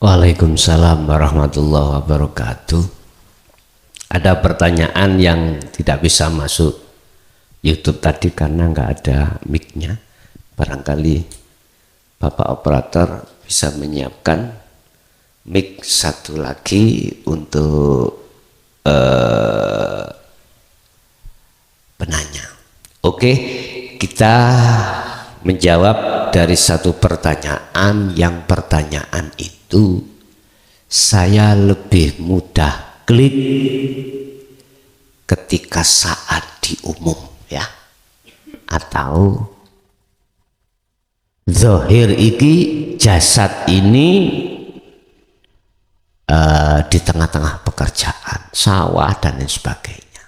Waalaikumsalam warahmatullahi wabarakatuh. Ada pertanyaan yang tidak bisa masuk YouTube tadi karena nggak ada mic-nya. Barangkali Bapak Operator bisa menyiapkan mic satu lagi untuk penanya. Oke, kita menjawab dari satu pertanyaan. Yang pertanyaan itu saya lebih mudah klik ketika saat di umum, ya, atau zahir iki jasad ini di tengah-tengah pekerjaan sawah dan lain sebagainya.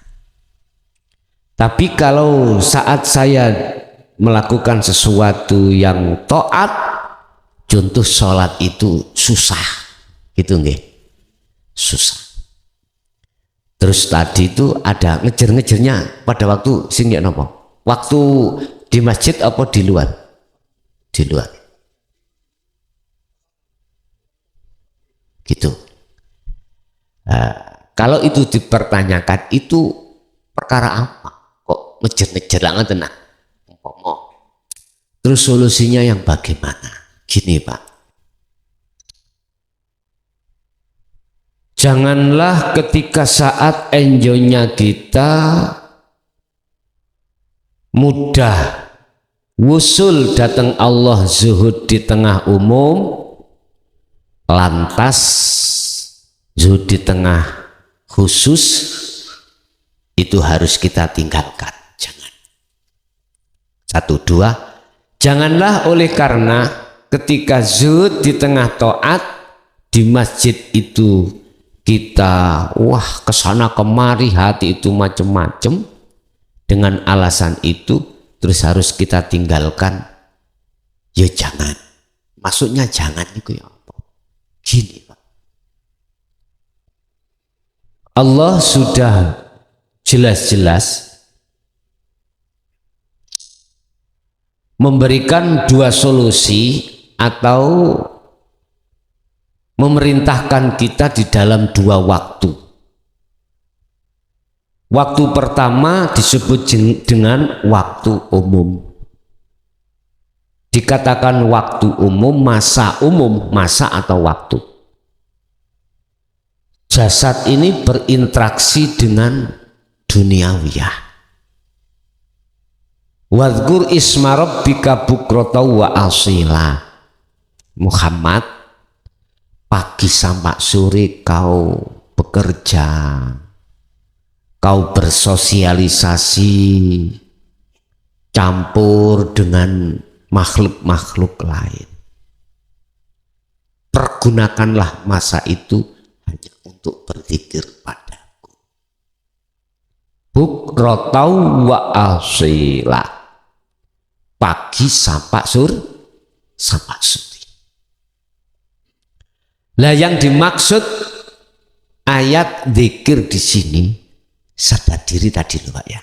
Tapi kalau saat saya melakukan sesuatu yang taat, contoh sholat itu susah, gitu nggih, susah. Terus tadi itu ada ngejer-ngejernya pada waktu sing ya nopo? Waktu di masjid apa di luar? Di luar. Gitu. Kalau itu dipertanyakan, itu perkara apa? Kok ngejer-ngejer langan tenang? Terus solusinya yang bagaimana? Gini Pak, janganlah ketika saat enjoynya kita mudah wusul datang Allah zuhud di tengah umum, lantas zuhud di tengah khusus itu harus kita tinggalkan. Jangan. 1, 2. Janganlah oleh karena ketika zuhud di tengah taat di masjid itu kita kesana kemari, hati itu macem-macem, dengan alasan itu terus harus kita tinggalkan. Ya jangan. Maksudnya jangan itu ya apa? Gini Pak, Allah sudah jelas-jelas memberikan 2 solusi atau memerintahkan kita di dalam 2 waktu. Waktu pertama disebut dengan waktu umum. Dikatakan waktu umum, masa atau waktu. Jasad ini berinteraksi dengan duniawiyah. Wadhkur isma rabbika bukrata wa asila. Muhammad, pagi sampai sore kau bekerja, kau bersosialisasi, campur dengan makhluk-makhluk lain. Pergunakanlah masa itu hanya untuk berzikir padaku. Bukrata wa asila. Pagi sampai sore. Lah yang dimaksud ayat zikir di sini sadar diri tadi loh Pak ya.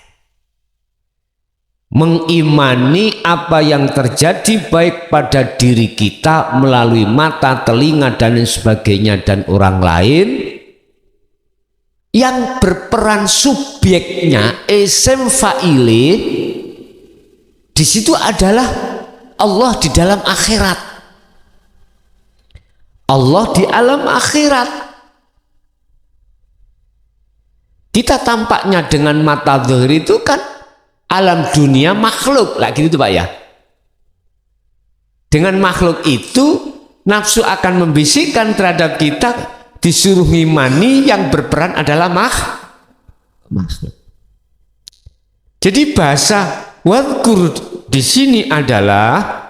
Mengimani apa yang terjadi baik pada diri kita melalui mata, telinga dan lain sebagainya dan orang lain, yang berperan subjeknya isim fa'ile di situ adalah Allah di dalam akhirat. Allah di alam akhirat. Kita tampaknya dengan mata zahir itu kan alam dunia makhluk, lagi gitu Pak ya. Dengan makhluk itu nafsu akan membisikkan terhadap kita, disuruh ngimani yang berperan adalah makhluk. Jadi bahasa wadhkur di sini adalah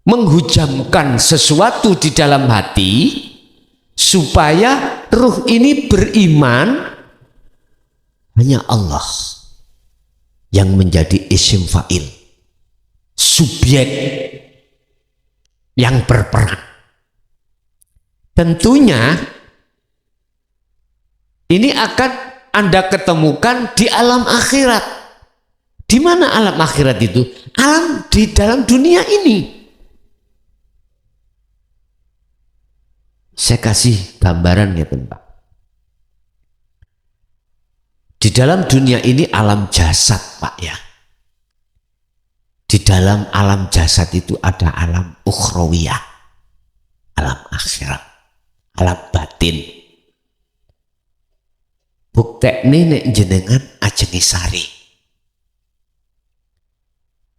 menghujamkan sesuatu di dalam hati supaya ruh ini beriman hanya Allah yang menjadi isim fa'il, subjek yang berperan. Tentunya ini akan Anda ketemukan di alam akhirat. Di mana alam akhirat itu? Alam di dalam dunia ini. Saya kasih gambaran ya Pak. Di dalam dunia ini alam jasad Pak ya. Di dalam alam jasad itu ada alam ukhrawiyah, alam akhirat, alam batin. Buktekne nek jenengan ajengi sari.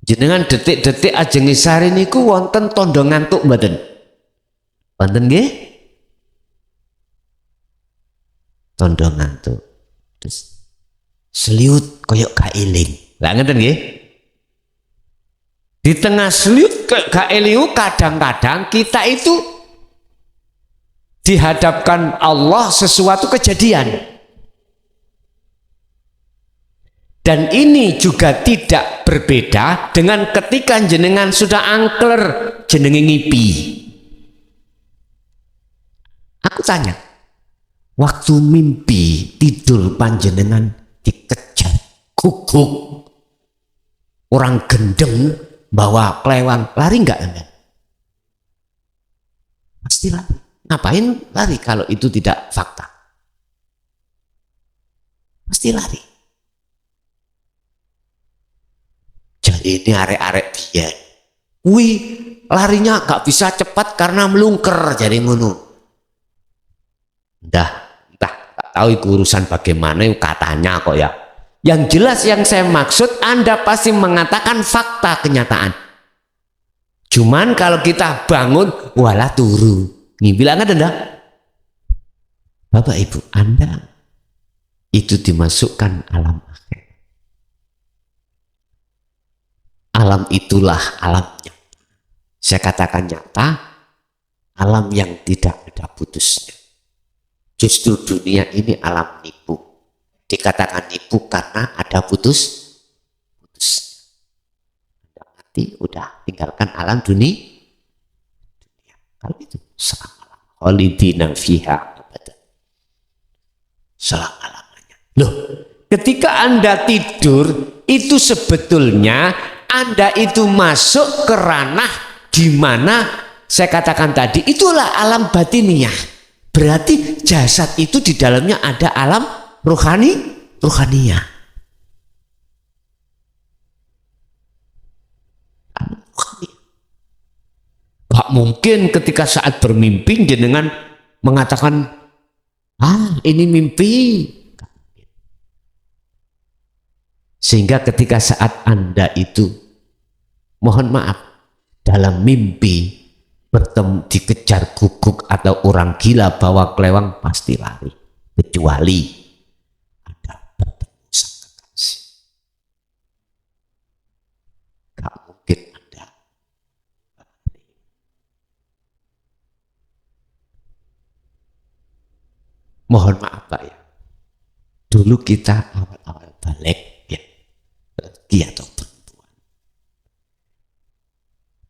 Jenengan detik-detik ajengi sari niku wonten tondo ngantuk mboten? Wonten nggih? Tondo ngantuk. Terus seliut koyok gak eling. Lah ngeten nggih? Di tengah seliut gak eling kadang-kadang kita itu dihadapkan Allah sesuatu kejadian. Dan ini juga tidak berbeda dengan ketika jenengan sudah angker jenenge ngipi. Aku tanya, waktu mimpi tidur panjenengan dikejar guguk orang gendeng bawa kelewang, lari enggak Anda? Pasti lari. Ngapain lari kalau itu tidak fakta? Pasti lari. Jadi ini arek-arek dia, wih larinya gak bisa cepat karena melungker jadi ngono. Entah tak tahu itu urusan bagaimana katanya kok ya. Yang jelas yang saya maksud Anda pasti mengatakan fakta kenyataan. Cuman kalau kita bangun walah turu, nih bilang ada enggak? Bapak Ibu Anda itu dimasukkan alam akhir. Alam itulah alamnya. Saya katakan nyata, alam yang tidak ada putusnya. Justru dunia ini alam nipu. Dikatakan nipu karena ada putusnya. Udah mati, udah tinggalkan alam dunia. Kalau itu selama-lamanya. Khalidina fiha abadan. Selama-lamanya. Loh, ketika Anda tidur, itu sebetulnya Anda itu masuk ke ranah di mana saya katakan tadi itulah alam batiniah. Berarti jasad itu di dalamnya ada alam rohaniah. Gak mungkin ketika saat bermimpi jenengan mengatakan, ini mimpi. Sehingga ketika saat Anda itu mohon maaf dalam mimpi bertemu dikejar guguk atau orang gila bawa kelewang pasti lari, kecuali Anda bertemu sang kekasih. Gak mungkin Anda lari. Mohon maaf Pak ya, dulu kita awal-awal balik ya, laki atau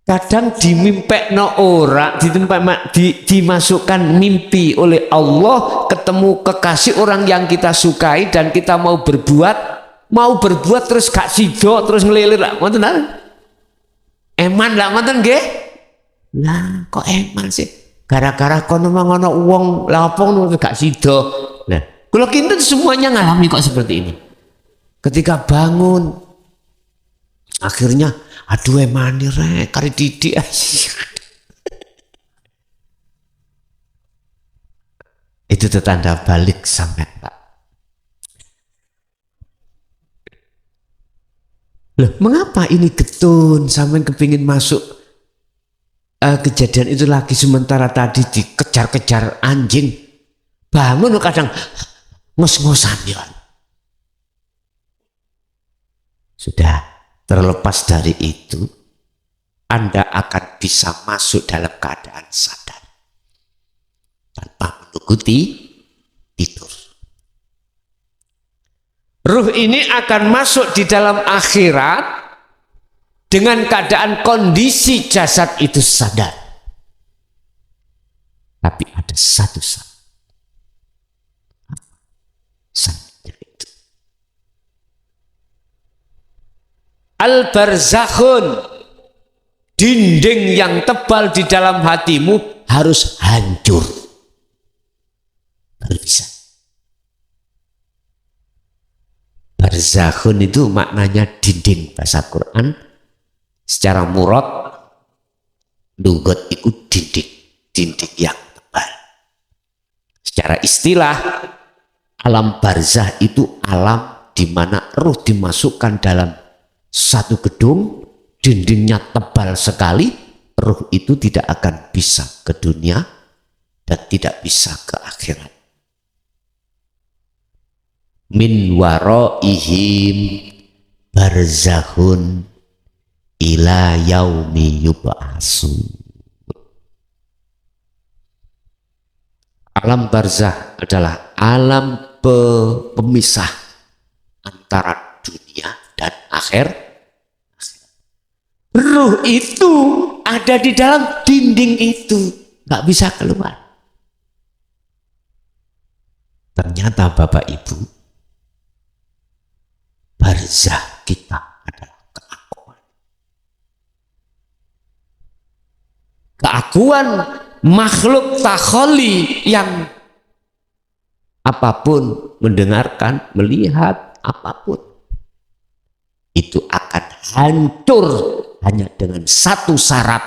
kadang dimimpekno ora dimasukkan mimpi oleh Allah ketemu kekasih orang yang kita sukai dan kita mau berbuat terus gak sido terus ngelilir lah ngoten eman lah ngoten nggih. Lah kok eman sih gara-gara kono ngono wong lapong gak sido. Nah kula kinten semuanya ngalami kok seperti ini. Ketika bangun akhirnya aduh emani rek kari didik itu tanda balik sampai Pak. Loh mengapa ini getun sampai kepingin masuk kejadian itu lagi sementara tadi dikejar-kejar anjing bangun kadang ngos-ngosan ya. Sudah terlepas dari itu, Anda akan bisa masuk dalam keadaan sadar tanpa menunggu tidur. Ruh ini akan masuk di dalam akhirat dengan keadaan kondisi jasad itu sadar. Tapi ada satu saatnya itu. Al-barzakhun, dinding yang tebal di dalam hatimu harus hancur. baru bisa. Barzakhun itu maknanya dinding bahasa Quran. Secara murad lugat itu dinding yang tebal. Secara istilah alam barzah itu alam di mana ruh dimasukkan dalam satu gedung, dindingnya tebal sekali, ruh itu tidak akan bisa ke dunia dan tidak bisa ke akhirat. Min waraihim barzakhun ila yaumi yub'atsun. Alam barzah adalah alam pemisah antara dunia dan akhirat. Ruh itu ada di dalam dinding itu, nggak bisa keluar. Ternyata Bapak Ibu, barzah kita adalah keakuan. Keakuan makhluk takholi yang apapun, mendengarkan, melihat, apapun itu akan hancur hanya dengan satu syarat.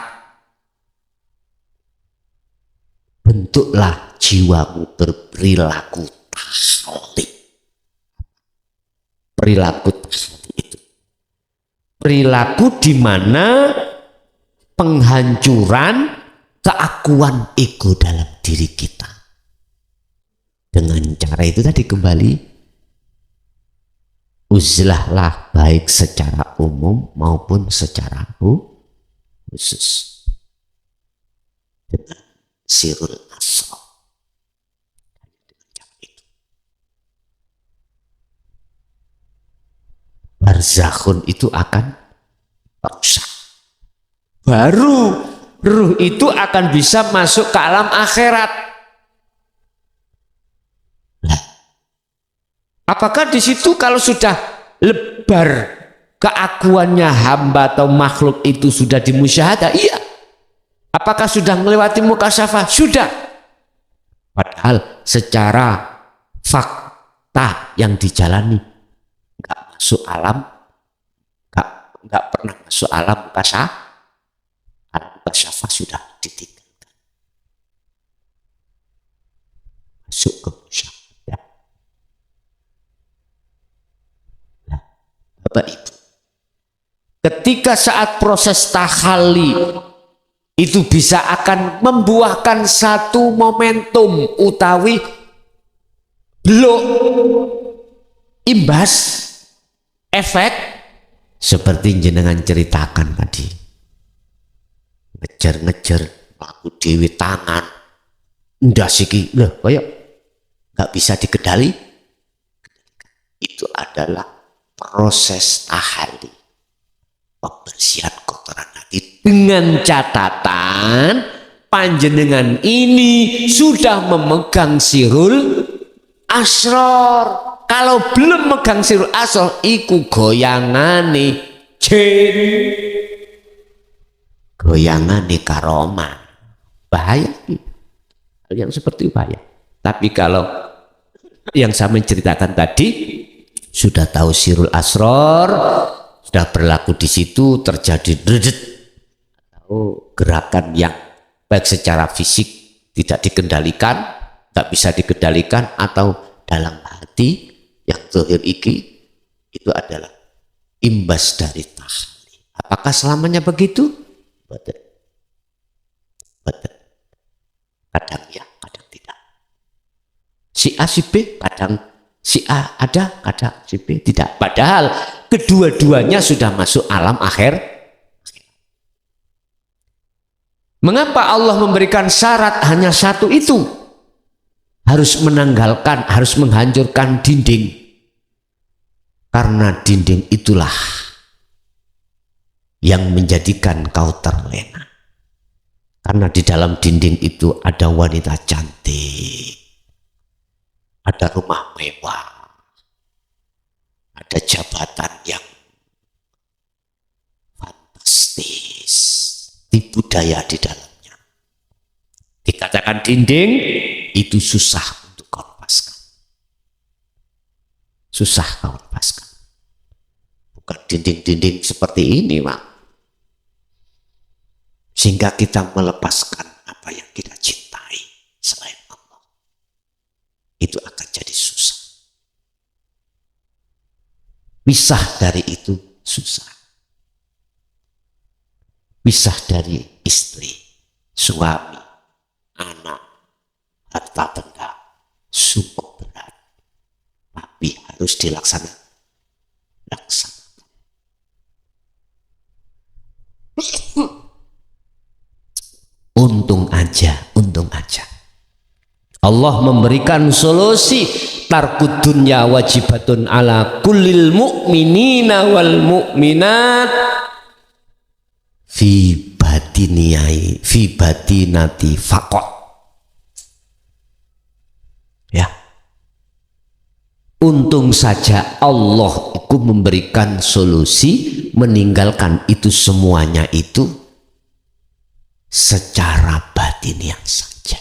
Bentuklah jiwamu berperilaku takholi. Perilaku takholi itu perilaku di mana penghancuran keakuan ego dalam diri kita. Dengan cara itu tadi kembali, uzlahlah baik secara umum maupun secara khusus dengan sirul asra. Barzakhun itu akan rusak. Baru ruh itu akan bisa masuk ke alam akhirat. Nah, apakah di situ kalau sudah lebar keakuannya hamba atau makhluk itu sudah dimusyahadah? Iya. Apakah sudah melewati mukasyafah? Sudah. Padahal secara fakta yang dijalani nggak masuk alam, nggak pernah masuk alam mukasyafah. Mukasyafah sudah ditinggalkan, masuk ke musyahadah. Nah, Bapak Ibu, ketika saat proses tahalli itu bisa akan membuahkan satu momentum utawi blok imbas efek seperti jenengan ceritakan tadi. Ngejar-ngejar aku dewi tangan ndas iki lho kaya nggak bisa dikedali. Itu adalah proses tahalli, pembersihan kotoran hati, dengan catatan panjenengan ini sudah memegang sirul asror. Kalau belum megang sirul asror iku goyangane jin, goyangane karoma. Bahaya, hal yang seperti bahaya. Tapi kalau yang saya menceritakan tadi sudah tahu sirul asror, sudah berlaku di situ, terjadi dredet atau gerakan yang baik secara fisik tidak dikendalikan, tak bisa dikendalikan, atau dalam hati yang zahir iki, itu adalah imbas dari tahalli. Apakah selamanya begitu? Betul. Betul. Kadang ya, kadang tidak. Si A, si B, kadang si A ada, kadang si B tidak. Padahal kedua-duanya sudah masuk alam akhir. Mengapa Allah memberikan syarat hanya satu itu? Harus menanggalkan, harus menghancurkan dinding. Karena dinding itulah yang menjadikan kau terlena. Karena di dalam dinding itu ada wanita cantik, ada rumah mewah, ada jabatan yang fantastis, tipu daya di dalamnya. Dikatakan dinding, itu susah untuk kau susah kau lepaskan. Bukan dinding-dinding seperti ini, Pak. Sehingga kita melepaskan apa yang kita cintai selain Allah. Itu akan jadi susah. Pisah dari itu susah. Pisah dari istri, suami, anak, harta benda, sungguh berat. Tapi harus dilaksanakan. Untung aja. Allah memberikan solusi. Tarkud dunya wajibatun ala kullil mu'minina wal mu'minat fi batinati faqat. Ya. Untung saja Allah itu memberikan solusi, meninggalkan itu semuanya itu secara batiniah saja.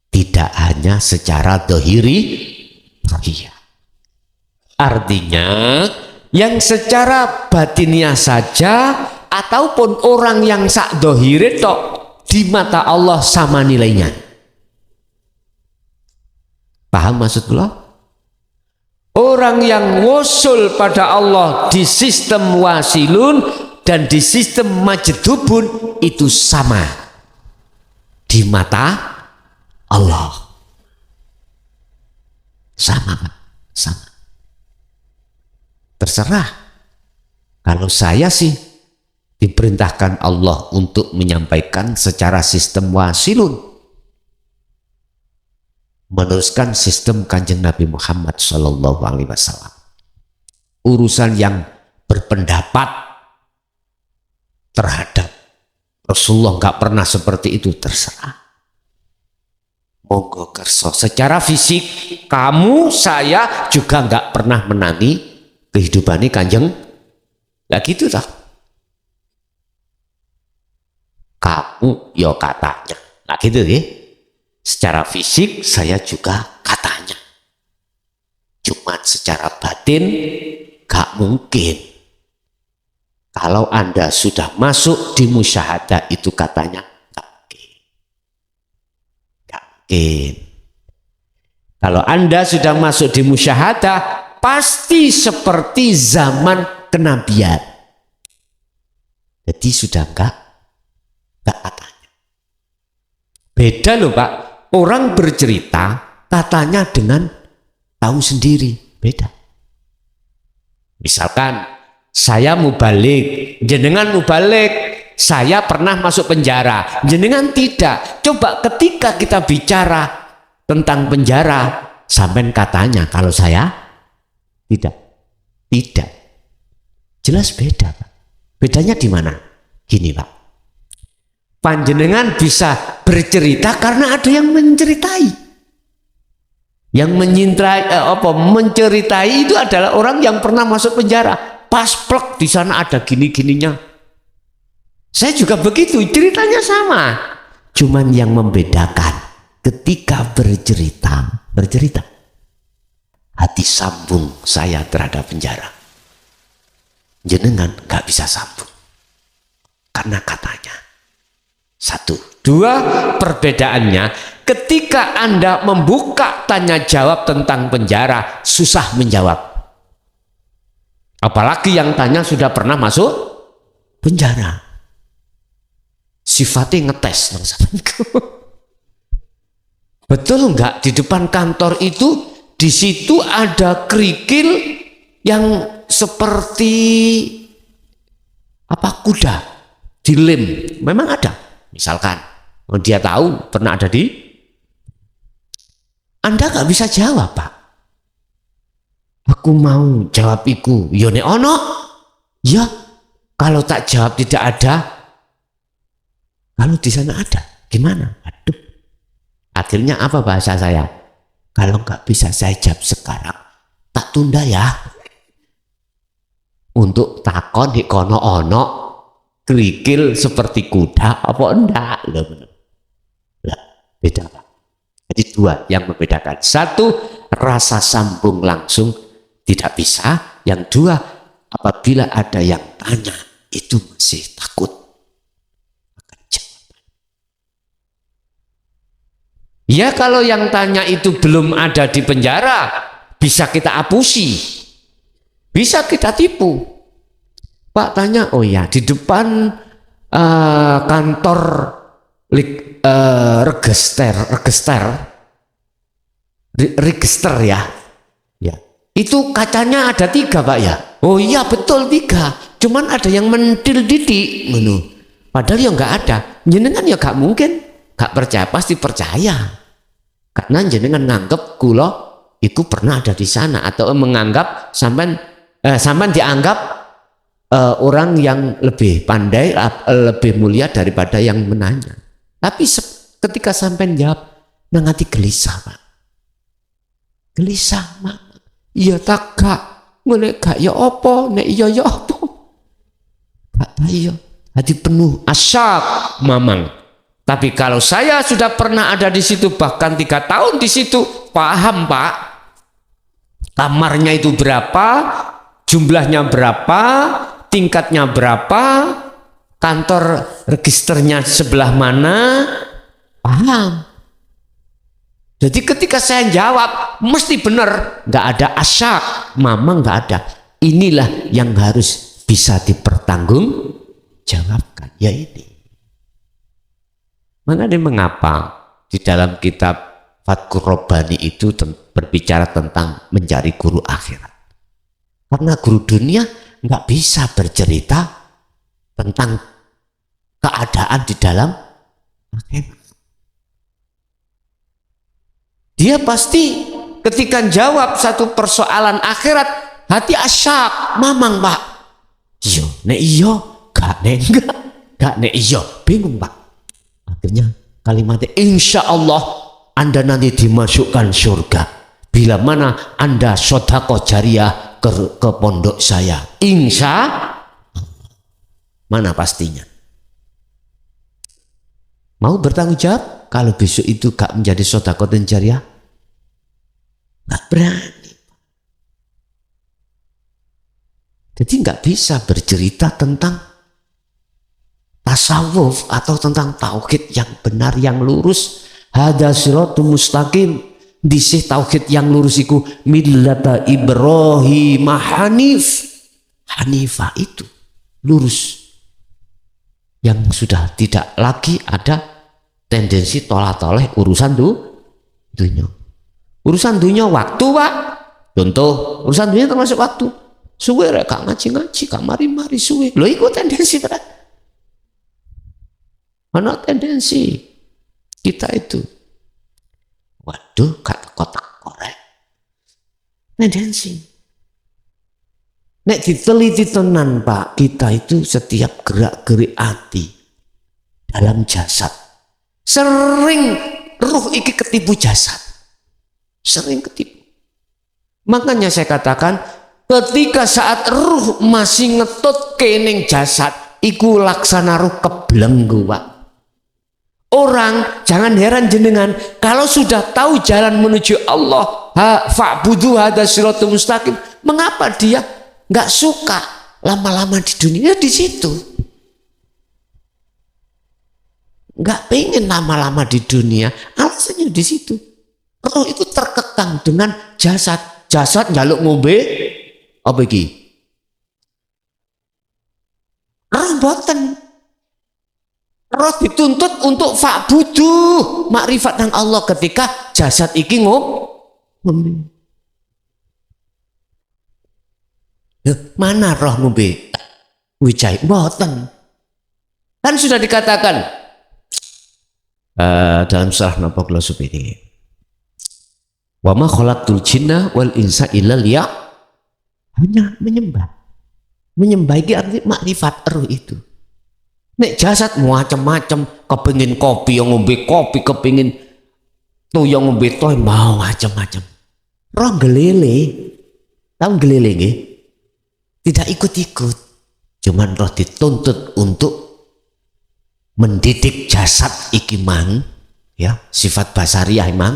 Tidak hanya secara dohiri. Iya. Artinya yang secara batiniah saja ataupun orang yang sak dohiri tok di mata Allah sama nilainya. Paham maksud Allah? Orang yang wusul pada Allah di sistem wasilun dan di sistem majdubun itu sama di mata Allah. Sama, Pak. Sama. Terserah. Kalau saya sih diperintahkan Allah untuk menyampaikan secara sistem wasilun, meneruskan sistem Kanjeng Nabi Muhammad SAW. Urusan yang berpendapat terhadap Rasulullah nggak pernah seperti itu, terserah. Monggo kerso. Secara fisik kamu saya juga nggak pernah menangi kehidupan ini Kanjeng. Lah gitu tak? Kamu yo katanya. Lah gitu ya. Secara fisik saya juga katanya. Cuma secara batin gak mungkin. Kalau Anda sudah masuk di musyahadah itu katanya gak mungkin. Kalau Anda sudah masuk di musyahadah pasti seperti zaman kenabian. Jadi sudah enggak katanya. Beda loh Pak. Orang bercerita katanya dengan tahu sendiri, beda. Misalkan saya mubalik, jenengan mubalik, saya pernah masuk penjara, jenengan tidak. Coba ketika kita bicara tentang penjara, sampean katanya, kalau saya tidak. Jelas beda Pak. Bedanya di mana? Gini Pak. Panjenengan bisa bercerita karena ada yang menceritai. Yang menceritai itu adalah orang yang pernah masuk penjara. Pas plek di sana ada gini-gininya. Saya juga begitu, ceritanya sama. Cuman yang membedakan ketika bercerita. Hati sambung saya terhadap penjara. Jenengan gak bisa sambung. Karena katanya. Satu. Dua, perbedaannya ketika Anda membuka tanya jawab tentang penjara, susah menjawab. Apalagi yang tanya sudah pernah masuk penjara. Sifatnya ngetes. Betul enggak? Di depan kantor itu, di situ ada kerikil yang seperti kuda dilem. Memang ada. Misalkan dia tahu pernah ada di, Anda nggak bisa jawab Pak. Aku mau jawab iku, yone ono, ya. Kalau tak jawab tidak ada, kalau di sana ada, gimana? Aduh. Akhirnya apa bahasa saya? Kalau nggak bisa saya jawab sekarang, tak tunda ya. Untuk takon di kono ono kerikil seperti kuda apa enggak? Lah, beda Pak. Jadi dua yang membedakan. Satu, rasa sambung langsung tidak bisa. Yang dua, apabila ada yang tanya itu masih takut. Ya kalau yang tanya itu belum ada di penjara, bisa kita apusi, bisa kita tipu. Pak tanya, oh ya di depan kantor register ya, itu kacanya ada 3 Pak ya. Oh iya betul 3, cuman ada yang mentil didik, padahal ya nggak ada. Jenengan ya nggak mungkin nggak percaya, pasti percaya. Karena jenengan nganggep kula itu pernah ada di sana, atau menganggap sampean dianggap orang yang lebih pandai, lebih mulia daripada yang menanya. Tapi ketika sampean jawab, nang ati gelisah Pak. Gelisah Mak. Iya tak Kak. Nek gak ya apa, nek iya ya apa. Gak iya. Hati penuh asyak mamang. Tapi kalau saya sudah pernah ada di situ, bahkan 3 tahun di situ, paham Pak, kamarnya itu berapa, jumlahnya berapa, tingkatnya berapa, kantor registernya sebelah mana, paham. Jadi ketika saya jawab, mesti benar, nggak ada asyak, mamang nggak ada. Inilah yang harus bisa dipertanggungjawabkan, ya ini. Makanya mengapa di dalam kitab Fatkur Robbani itu berbicara tentang mencari guru akhirat. Karena guru dunia nggak bisa bercerita tentang keadaan di dalam akhirat. Dia pasti ketika jawab satu persoalan akhirat, hati asyak, mamang Pak. Iya, nek iya, gak nek enggak, gak nek iya, bingung Pak. Akhirnya kalimatnya, insya Allah Anda nanti dimasukkan surga bila mana Anda sodako jariah ke pondok saya. Insya mana pastinya? Mau bertanggung jawab kalau besok itu gak menjadi sodako dan jariah? Gak berani. Jadi gak bisa bercerita tentang tasawuf atau tentang tauhid yang benar, yang lurus. Hada siratul mustaqim, disih tauhid yang lurus iku millata Ibrahim hanif. Hanifah itu lurus, yang sudah tidak lagi ada tendensi tolak-toleh urusan dunia. Urusan dunia waktu Pak, contoh urusan dunia termasuk waktu. Suwe rek gak ngaji-ngaji, gak mari-mari suwe. Lho iku tendensi Pak. Mana tendensi kita itu, waduh gak kotak korek, tendensi. Nek diteliti tenan Pak, kita itu setiap gerak-gerik hati dalam jasad, sering ruh iki ketipu jasad, sering ketipu. Makanya saya katakan, ketika saat ruh masih ngetut kening jasad, iku laksana ruh keblenggu Pak. Orang jangan heran jenengan kalau sudah tahu jalan menuju Allah, fa'budu hada siratul mustaqim, mengapa dia nggak suka lama-lama di dunia? Di situ nggak pengen lama-lama di dunia, alasannya di situ. Roh itu terkekang dengan jasad njaluk ngombe apa iki? Roh boten. Roh dituntut untuk fa'budu, makrifat nang Allah, ketika jasad iki ngombe. Mana roh ngombe? Wijai mboten. Kan sudah dikatakan dalam surah napa kula supini. Wa ma khalaqtul jinna wal insa illa liya, hanya menyembah. Menyembah iki arti makrifat roh itu. Nek jasad macam-macam, kepingin kopi yang ngombe kopi, kepingin tuh yang ngombe toy, mau macam-macam. Roh gelele, tahu gelele nggih? Tidak ikut-ikut, cuman roh dituntut untuk mendidik jasad iki mang, ya sifat basariah mang,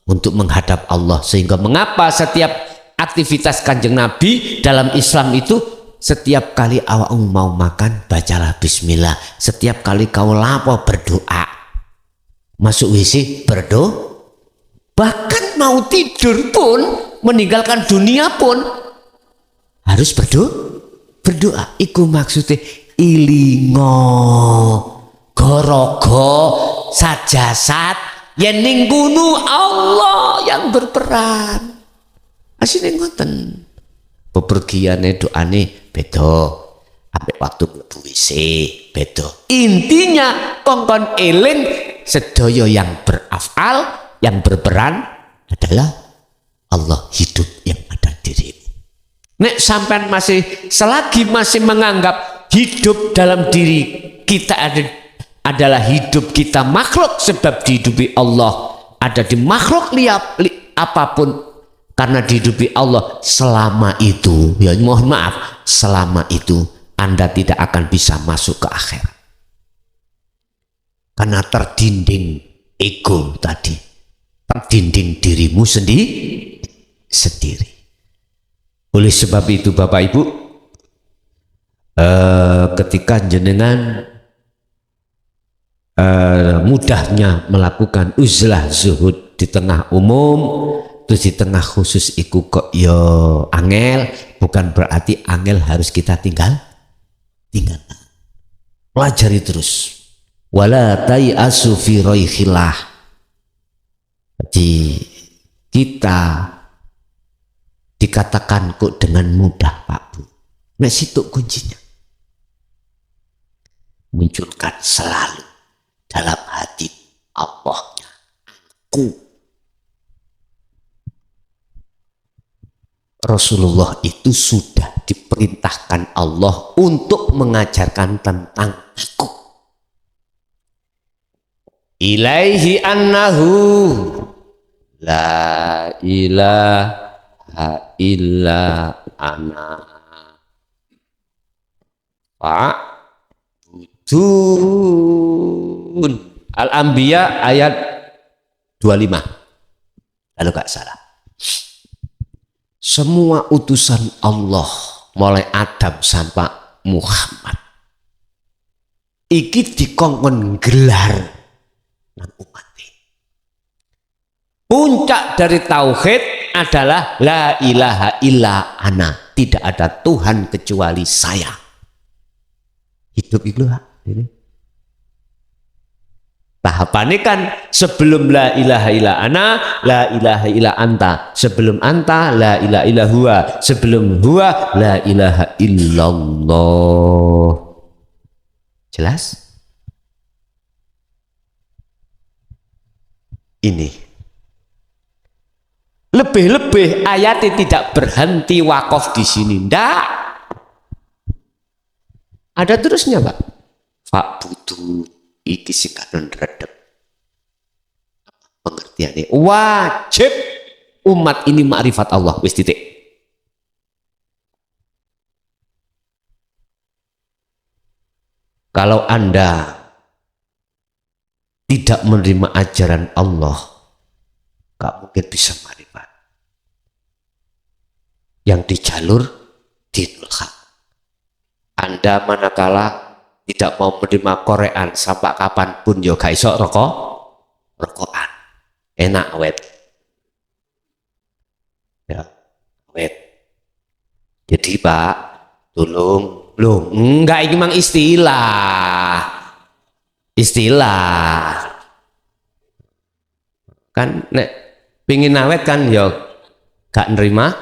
untuk menghadap Allah. Sehingga mengapa setiap aktivitas Kanjeng Nabi dalam Islam itu, setiap kali awakmu mau makan bacalah bismillah, setiap kali kau lapo berdoa, masuk WC berdoa, bahkan mau tidur pun, meninggalkan dunia pun harus berdoa. Iku maksudnya ilingo gorogo sajasat yen ning kono Allah yang berperan. Asine ngoten. Bepergiane doane beda. Ambek waktu mlebu WC beda. Intinya kongkon eling sedaya yang berafal, yang berperan adalah Allah hidup yang ada dirimu. Nek sampean selagi masih menganggap hidup dalam diri kita adalah hidup kita makhluk, sebab dihidupi Allah, ada di makhluk apapun karena dihidupi Allah, selama itu, ya mohon maaf, selama itu Anda tidak akan bisa masuk ke akhirat karena terdinding ego tadi, terdinding dirimu sendiri. Oleh sebab itu Bapak Ibu, ketika jenengan mudahnya melakukan uzlah zuhud di tengah umum, terus di tengah khusus iku kok yo angel, bukan berarti angel harus kita tinggal. Pelajari terus. Wala tayasu fi raikhillah. Jadi kita dikatakan kok dengan mudah Pak Bu. Nah situ kuncinya. Munculkan selalu dalam hati Allahnya aku. Rasulullah itu sudah diperintahkan Allah untuk mengajarkan tentang aku. Ilaihi annahu la ilaha illa ana fa'budun. Al-Anbiya ayat 25 kalau gak salah. Semua utusan Allah mulai Adam sampai Muhammad iki dikongkon gelar nang umat. Puncak dari tauhid adalah la ilaha illa ana, tidak ada Tuhan kecuali saya. Hidup itu ini. Tahapannya kan sebelum la ilaha illa ana, la ilaha illa anta. Sebelum anta, la ilaha illa huwa. Sebelum huwa, la ilaha illallah. Jelas? Ini. Lebih-lebih ayatnya tidak berhenti wakaf di sini. Ndak. Ada terusnya, Pak. Fa'budu. Iki singkatan redep. Pengertiannya wajib umat ini makrifat Allah. Wis titik. Kalau Anda tidak menerima ajaran Allah, gak mungkin bisa makrifat. Yang di jalur dinul haq. Anda manakala tidak mau menerima Korean sampai kapanpun yo gak iso rokokan. Enak wet. Ya, wet. Jadi Pak, tolong loh, enggak ini memang istilah. Kan nek pingin awet kan yo gak nerima.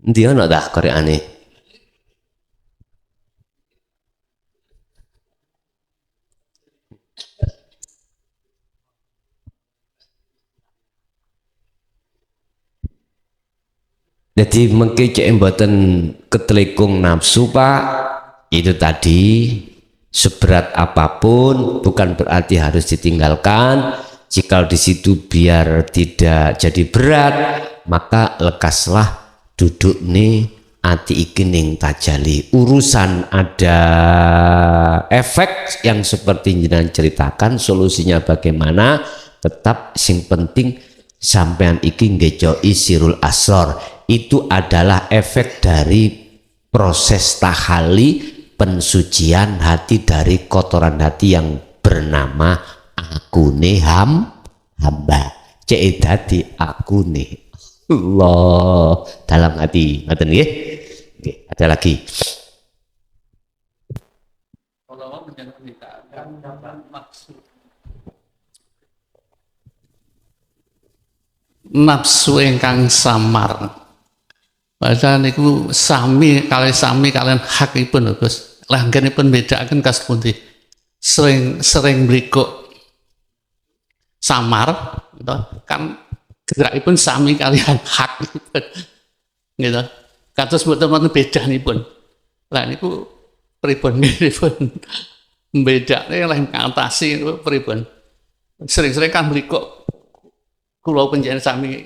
Ndi ono dah Koreane. Jadi mungkin cek mboten ketelikung nafsu Pak, itu tadi seberat apapun bukan berarti harus ditinggalkan. Jika di situ biar tidak jadi berat, maka lekaslah duduk nih ati ikining tajali. Urusan ada efek yang seperti jenengan ceritakan, solusinya bagaimana? tetap sing penting sampean iki ngejoi sirul asror. Itu adalah efek dari proses tahali, pensucian hati dari kotoran hati yang bernama akune hamba. Cek dadi akune Allah dalam hati. Ngoten nggih? Oke, ada lagi. Kalau menceritakan maksud nafsu ingkang samar, padahal niku sami kalian hakipun Gus. Langgenipun bedaken kas pundi? Sering mriku samar, gitu. Kan gerakipun sami kalian hakipun, gitu. Kados mboten bedanipun. Lah niku pripun bedane leh ngatasi niku pripun? Sering-sering kan mriku kula panjenengan sami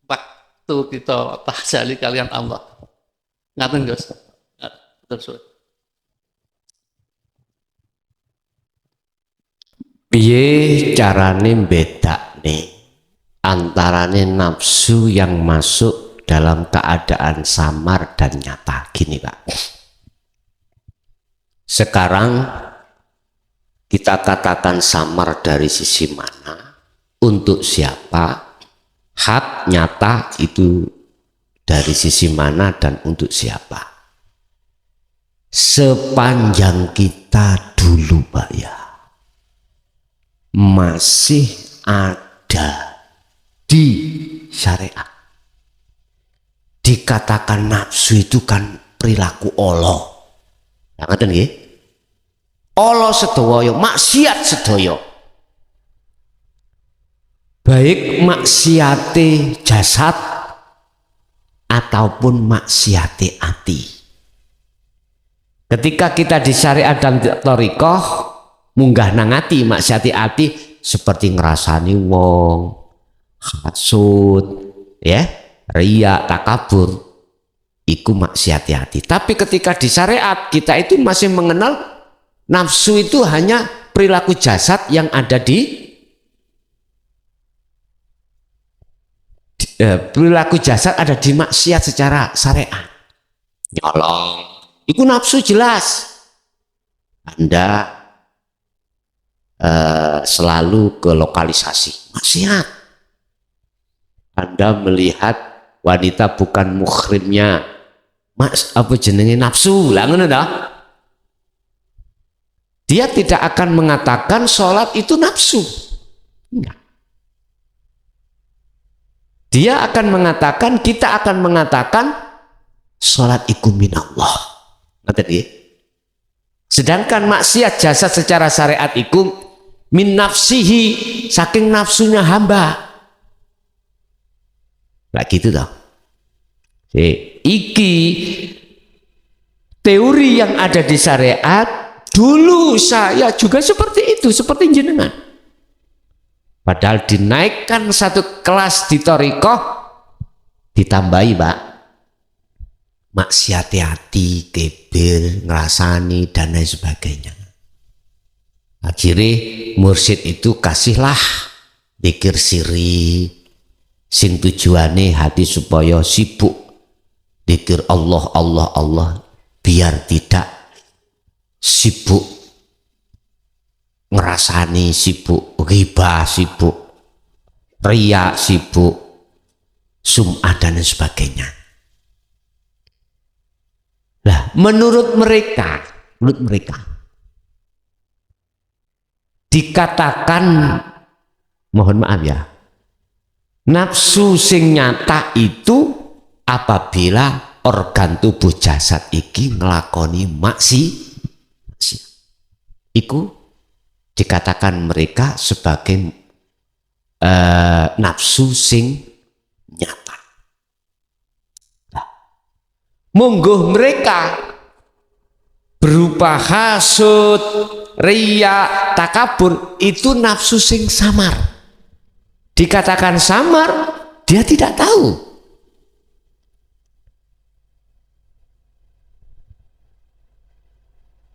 waktu kita tahjali kalian Allah. Ngaten Gus. Terus piye carane bedakne antarane nafsu yang masuk dalam keadaan samar dan nyata? Gini Pak, sekarang kita katakan samar dari sisi mana, untuk siapa, hak nyata itu dari sisi mana dan untuk siapa. Sepanjang kita dulu Pak ya masih ada di syariat, dikatakan nafsu itu kan perilaku Allah. Ngoten nggih? Allah sedaya, maksiat sedaya. Baik maksiate jasad ataupun maksiate ati. Ketika kita di syariat dan thariqah munggah nang ati, maksiate ati seperti ngrasani wong, hasud, ya, riya, takabur, iku maksiate ati. Tapi ketika di syariat kita itu masih mengenal nafsu itu hanya perilaku jasad yang ada di perilaku jasad ada di maksiat secara syariat. Nyolong, itu nafsu jelas. Anda selalu ke lokalisasi maksiat. Anda melihat wanita bukan muhrimnya, apa jenenge nafsu, lah ngono dah. Dia tidak akan mengatakan sholat itu nafsu. Enggak. Dia akan mengatakan, kita akan mengatakan sholat iku minallah. Sedangkan maksiat jasad secara syariat iku min nafsihi, saking nafsunya hamba. Nah gitu toh. Iki teori yang ada di syariat, dulu saya juga seperti itu, seperti jenengan. Padahal dinaikkan satu kelas di thariqah, ditambahi Pak, maksiat hati, kibir, ngerasani dan lain sebagainya. Akhirnya mursyid itu kasihlah zikir siri, sing tujuane hati supaya sibuk zikir Allah Allah Allah, biar tidak sibuk ngerasani, sibuk ghibah, sibuk riya, sibuk sum'ah dan sebagainya. Nah, menurut mereka dikatakan, mohon maaf ya, nafsu sing nyata itu apabila organ tubuh jasad iki ngelakoni maksiat. Iku dikatakan mereka sebagai nafsu sing nyata. Nah, monggo mereka berupa hasud, riya, takabur, itu nafsu sing samar. Dikatakan samar, dia tidak tahu.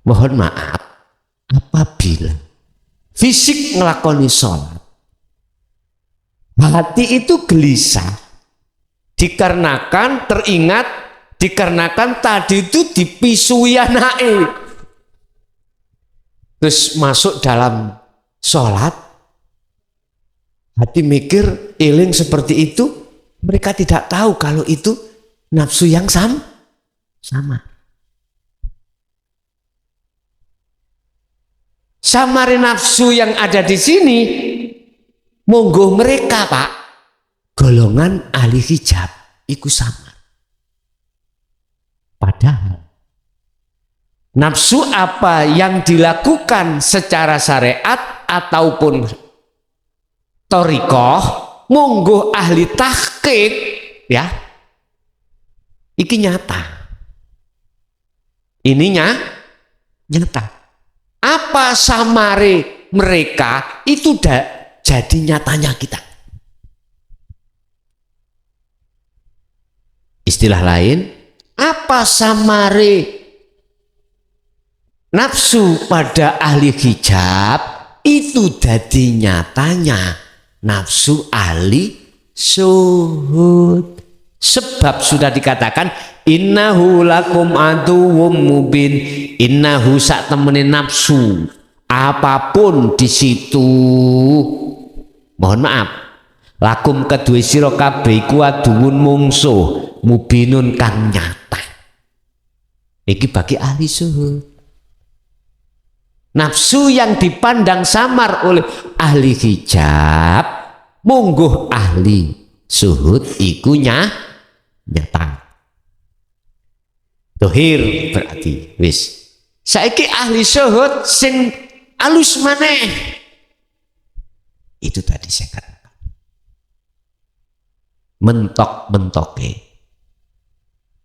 Mohon maaf, apabila fisik ngelakoni sholat, Hati itu gelisah dikarenakan teringat, dikarenakan tadi itu dipisui anake. Terus masuk dalam sholat, hati mikir, eling seperti itu, mereka tidak tahu kalau itu nafsu yang sama. Samare nafsu yang ada di sini, monggo mereka Pak, golongan ahli hijab, iku samar. Padahal nafsu apa yang dilakukan secara syariat ataupun thariqah, monggo ahli tahqiq ya, iki nyata. Ininya nyata. Apa samare mereka itu jadi nyatanya kita. Istilah lain, apa samare nafsu pada ahli hijab itu jadi nyatanya nafsu ahli syuhud. Sebab sudah dikatakan innahu lakum aduwwum mubin, innahu sak temene nafsu apapun di situ, mohon maaf, lakum kedue sira kabeh iku aduwun mungsuh mubinun kang nyata. Iki bagi ahli syuhud. Nafsu yang dipandang samar oleh ahli hijab, mungguh ahli syuhud iku nyata. Dohir berarti wis. Saiki ahli syuhud sing alus maneh. Itu tadi saya katakan. Mentok-mentoke.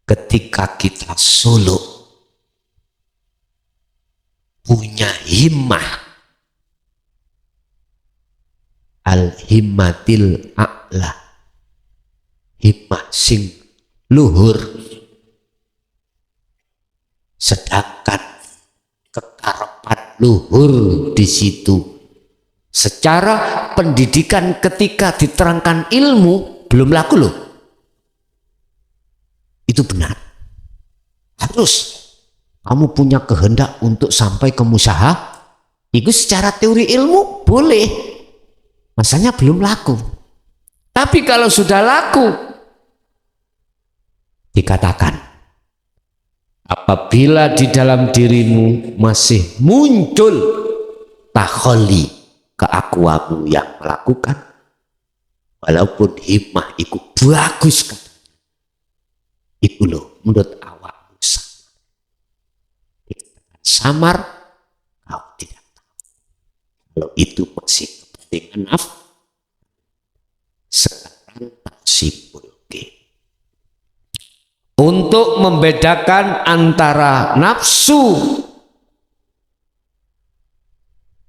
Ketika kita suluk punya himmah, al-himmatil a'la, himmah sing luhur, sedangkan kekarepan luhur di situ. Secara pendidikan ketika diterangkan ilmu belum laku loh. Itu benar. Harus kamu punya kehendak untuk sampai ke musyaha, itu secara teori ilmu boleh. Masanya belum laku. Tapi kalau sudah laku, dikatakan apabila di dalam dirimu masih muncul takholi, keakuanmu yang melakukan, walaupun himmah itu bagus kan, itu loh menurut awakmu samar, kau tidak tahu kalau itu masih kepentingan nafsu. Sekarang taksibulke untuk membedakan antara nafsu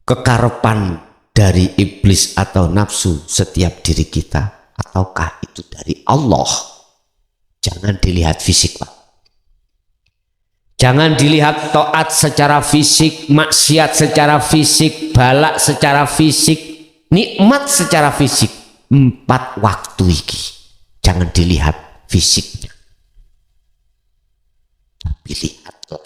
kekarepan dari iblis atau nafsu setiap diri kita ataukah itu dari Allah. Jangan dilihat fisik Pak, jangan dilihat taat secara fisik, maksiat secara fisik, balak secara fisik, nikmat secara fisik. 4 waktu iki jangan dilihat fisiknya, tapi lihatlah.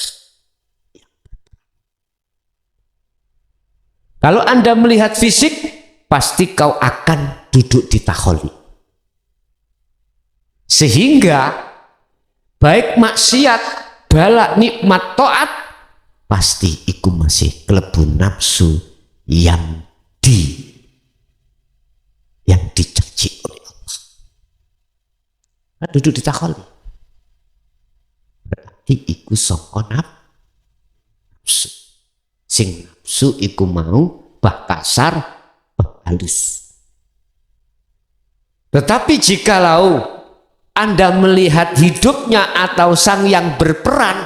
Kalau Anda melihat fisik, pasti kau akan duduk di takholi. Sehingga baik maksiat, balak, nikmat, taat, pasti iku masih kelebu nafsu yang dicaci oleh Allah. Nah, duduk di takholi berarti iku saka nafsu. Sing nafsu iku mau bah kasar, bah halus. Tetapi jikalau Anda melihat hidupnya atau sang yang berperan,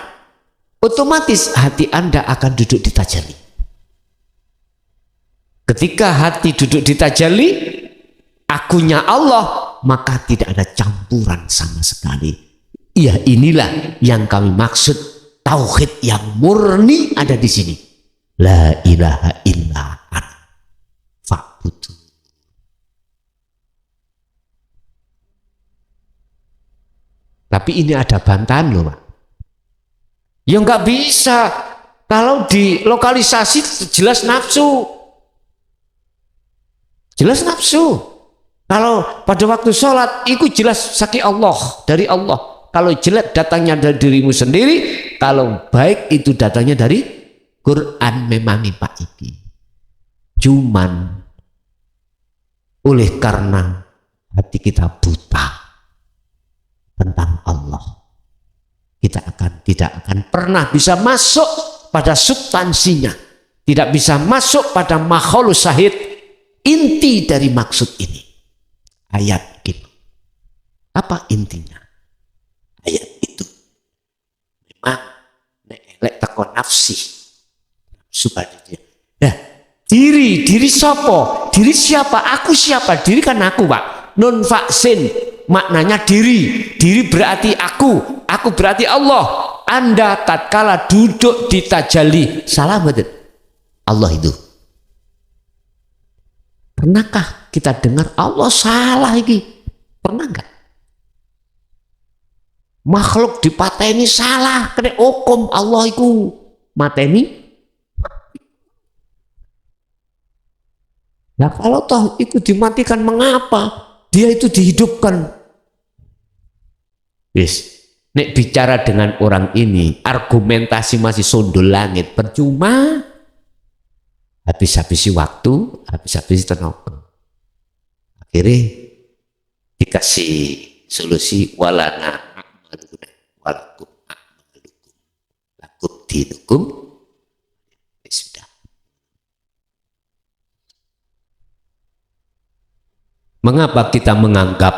otomatis hati Anda akan duduk di tajalli. Ketika hati duduk di tajalli, akunya Allah, maka tidak ada campuran sama sekali. Ya inilah yang kami maksud tauhid yang murni ada di sini. La ilaha illa ana fa'budu. Tapi ini ada bantahan loh Pak. Ya nggak bisa. Kalau di lokalisasi jelas nafsu. Jelas nafsu. Kalau pada waktu sholat itu jelas saki Allah, dari Allah. Kalau jelek datangnya dari dirimu sendiri, kalau baik itu datangnya dari Quran. Memang Pak iki. Cuman oleh karena hati kita buta tentang Allah, kita tidak akan pernah bisa masuk pada substansinya, tidak bisa masuk pada makhluk syahid inti dari maksud ini. Ayat itu apa intinya? Ayat itu memang elek teko nafsi pada dia. Nah, diri siapa? Diri siapa? Aku siapa? Diri kan aku Pak. Non vaksin maknanya diri berarti aku berarti Allah. Anda tatkala duduk di tajalli, salah betul Allah itu. Pernahkah kita dengar Allah salah ini? Pernah enggak? Makhluk dipateni salah, kena hukum Allah itu mateni. Nah kalau toh itu dimatikan, mengapa dia itu dihidupkan? Yes. Nek bicara dengan orang ini, argumentasi masih sondol langit, percuma. Habis-habisi waktu, habis-habisi tenaga. Akhirnya dikasih solusi walana walakum a'malukum lakum dinukum. Sudah. Mengapa kita menganggap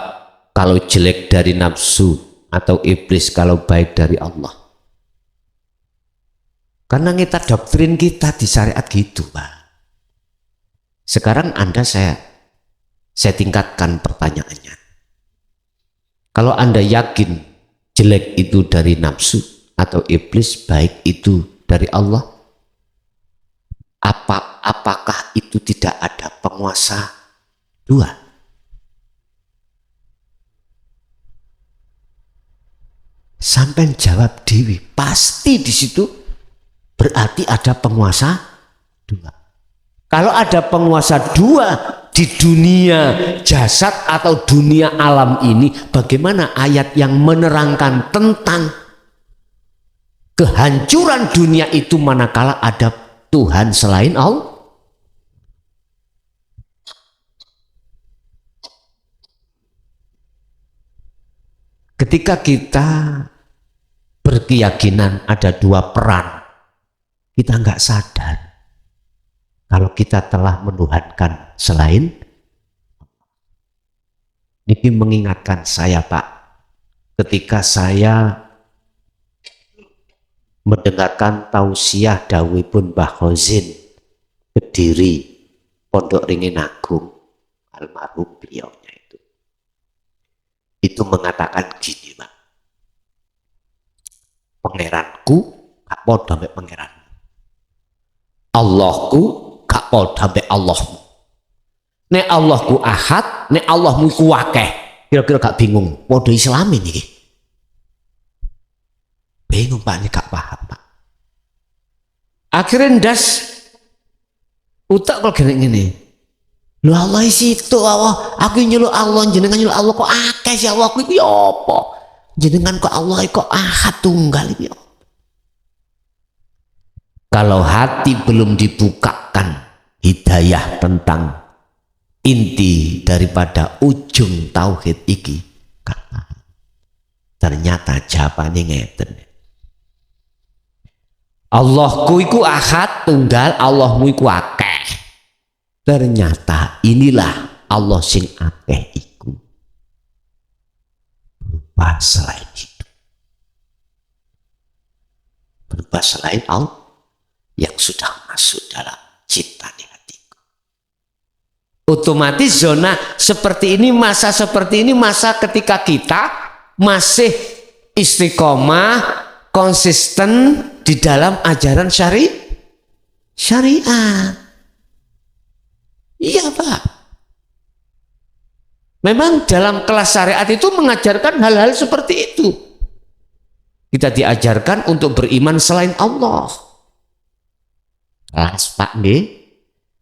kalau jelek dari nafsu atau iblis, kalau baik dari Allah? Karena kita doktrin kita di syariat gitu Pak. Sekarang Anda saya tingkatkan pertanyaannya. Kalau Anda yakin jelek itu dari nafsu atau iblis, baik itu dari Allah, apakah itu tidak ada penguasa dua? Sampai jawab dewi, pasti di situ berarti ada penguasa dua. Kalau ada penguasa dua di dunia jasad atau dunia alam ini, bagaimana ayat yang menerangkan tentang kehancuran dunia itu manakala ada Tuhan selain Allah? Ketika kita berkeyakinan ada dua peran, kita nggak sadar kalau kita telah menuhankan selain. Ini mengingatkan saya Pak, ketika saya mendengarkan tausiah dawuhipun Mbah Khozin Kediri Pondok Ringin Agung, almarhum beliaunya itu mengatakan gini Pak, pangeranku gak podo ambek pangeranmu, Allahku gak podo ambek Allahmu. Nek Allahku ahad, nek Allahmu ku wakeh, kira-kira gak bingung podo Islam ini? Bingung Pak, ini gak paham Pak. Akhirnya ndas utak kalau gini. Lho Allah situ Allah, aku nyeluk Allah, jenengan nyeluk Allah kok akeh sih Allah, aku iki apa? Jenengan kok Allah kok ahad tunggal iki. Kalau hati belum dibukakan hidayah tentang inti daripada ujung tauhid iki, ternyata jawabannya ngeten. Allahku iku ahad tunggal, Allahmu iku akeh. Ternyata inilah Allah sing akeh iku berupa selain itu, berupa selain Allah yang sudah masuk dalam cinta di hatiku. Otomatis zona seperti ini, masa seperti ini, masa ketika kita masih istiqomah konsisten di dalam ajaran syariat. Iya Pak. Memang dalam kelas syariat itu mengajarkan hal-hal seperti itu. Kita diajarkan untuk beriman selain Allah. Kelas Pak nggih.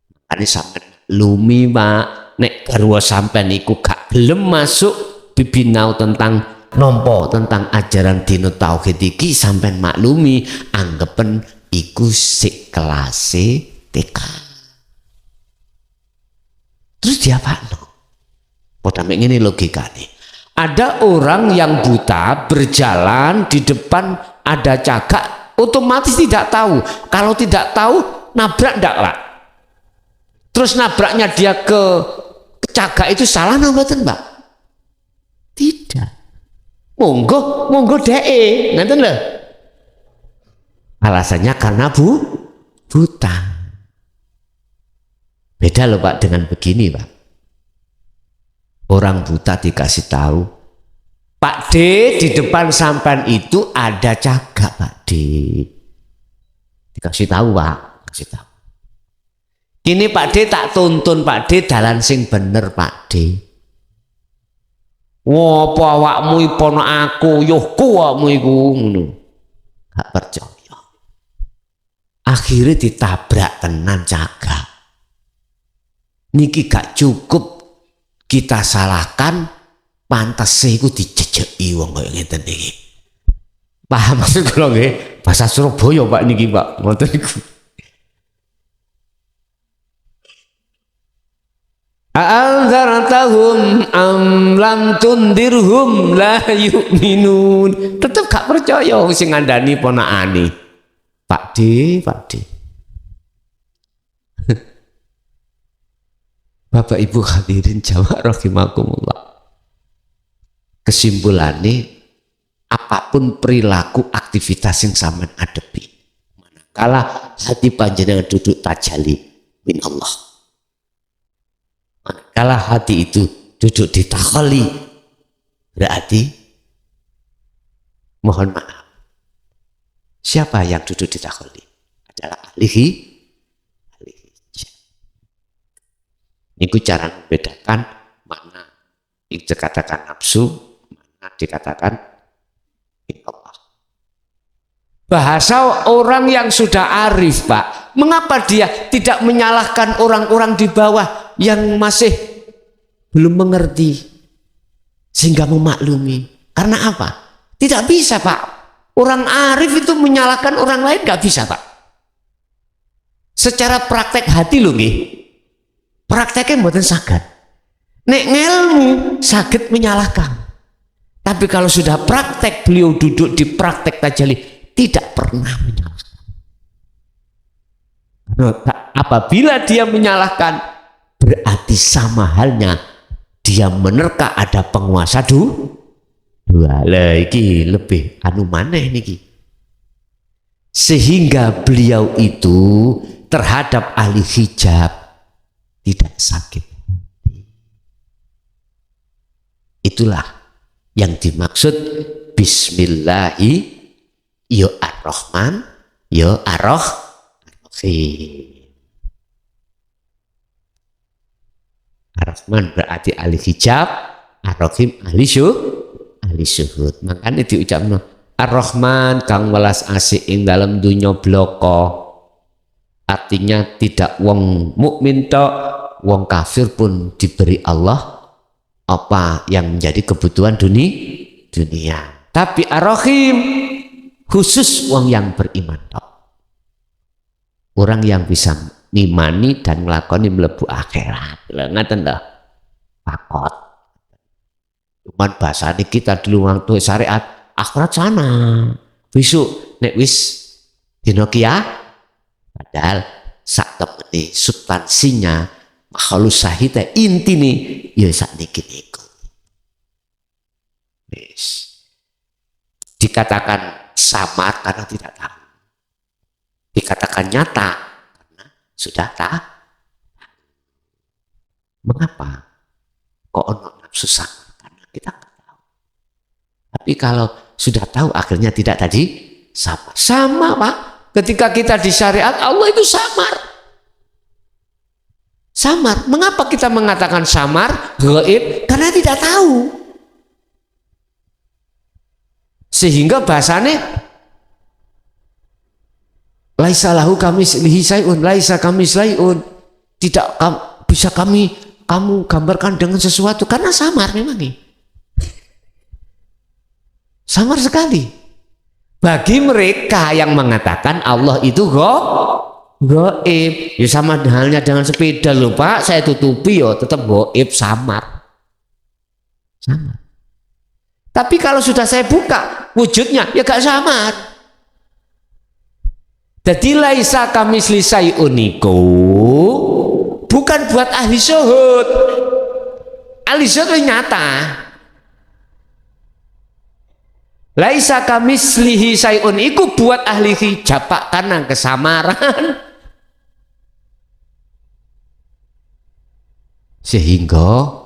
Makane sampean lumi Pak, nek garwa sampean iku gak gelem masuk bibinau tentang nompo tentang ajaran dino tauhid iki, sampean maklumi anggepen iku sik kelase TK. Terus diapakno? Padha mek ngene logikane. Ada orang yang buta berjalan di depan ada cagak, otomatis tidak tahu. Kalau tidak tahu, nabrak ndak Pak? Terus nabraknya dia ke cagak itu salah mboten Pak? Tidak. Monggo dee, ngeten lho. Alasannya karena buta. Beda loh Pak dengan begini Pak. Orang buta dikasih tahu, Pak D, di depan sampan itu ada cagak Pak D. Dikasih tahu Pak, kasih tahu. Ini Pak D tak tuntun Pak D dalan sing bener Pak D. Ngopo awakmu ipono aku, yohku awakmu iku ngono. Gak percaya. Akhirnya ditabrak tenan cagak. Niki gak cukup kita salahkan, pantas iku dijejeki wong kaya ngeten iki. Paham maksud kula nggih? Bahasa Surabaya Pak niki Pak, ngoten niku. A'anzartahum am lam tundirhum la yu'minun. Tetep gak percaya sing ngandani ponakane. Pak D. Bapak Ibu hadirin jamaah rahimakumullah. Kesimpulannya, apapun perilaku aktivitas yang sampean adepi, manakala hati panjenengan duduk tajalli min Allah, manakala hati itu duduk di takhalli, berarti mohon maaf, siapa yang duduk di takhalli? Adalah ahli. Ini cara membedakan mana dikatakan nafsu, mana dikatakan Allah. Bahasa orang yang sudah arif Pak, mengapa dia tidak menyalahkan orang-orang di bawah yang masih belum mengerti sehingga memaklumi? Karena apa? Tidak bisa Pak. Orang arif itu menyalahkan orang lain gak bisa Pak. Secara praktek hati loh nggih. Prakteknya mboten saged. Nek ngelmu saged menyalahkan. Tapi kalau sudah praktek, beliau duduk di praktek tajalli, tidak pernah menyalahkan. Apabila dia menyalahkan, berarti sama halnya dia menerka ada penguasa dua. Lah iki lebih anu maneh niki. Sehingga beliau itu terhadap ahli hijab tidak sakit. Itulah yang dimaksud bismillahi ya ar-Rahman ya ar-Rahim. Ar-Rahman berarti ahli hijab, ar-Rahim ahli syuhud. Makanya diucapkan ar-Rahman kang welas asih ing dalam dunya bloko. Artinya tidak wong mukmin tok, wong kafir pun diberi Allah apa yang menjadi kebutuhan dunia. Tapi ar-Rahim khusus wong yang beriman tok. Orang yang bisa ngimani dan nglakoni mlebu akhirat. Lha ngaten lho. Pakot. Cuman bahasane kita dulu waktu syariat akhirat sana. Besok nek wis dina kiamat. Padahal sak temene substansinya makhluk sahita intine ya sak niki niku. Wis. Dikatakan samar karena tidak tahu. Dikatakan nyata karena sudah tahu. Mengapa kok ono nafsu samar? Karena kita nggak tahu. Tapi kalau sudah tahu akhirnya tidak tadi sama Pak. Ketika kita di syariat Allah itu samar. Samar. Mengapa kita mengatakan samar, gaib? Karena tidak tahu. Sehingga bahasane laisa lahu kamitslihi syai'un, laisa kamitslihi, tidak bisa kamu gambarkan dengan sesuatu, karena samar memang nih. Samar sekali. Bagi mereka yang mengatakan Allah itu gaib, ya sama halnya dengan sepeda loh Pak, saya tutupi ya tetap gaib, samar. Tapi kalau sudah saya buka wujudnya ya gak samar. Jadi laisa kamitsli syai'un iku bukan buat ahli syuhud. Ahli syuhud nyata. Laisa kamitslihi syai'un iku buat ahli hijab Pak, karena kesamaran. Sehingga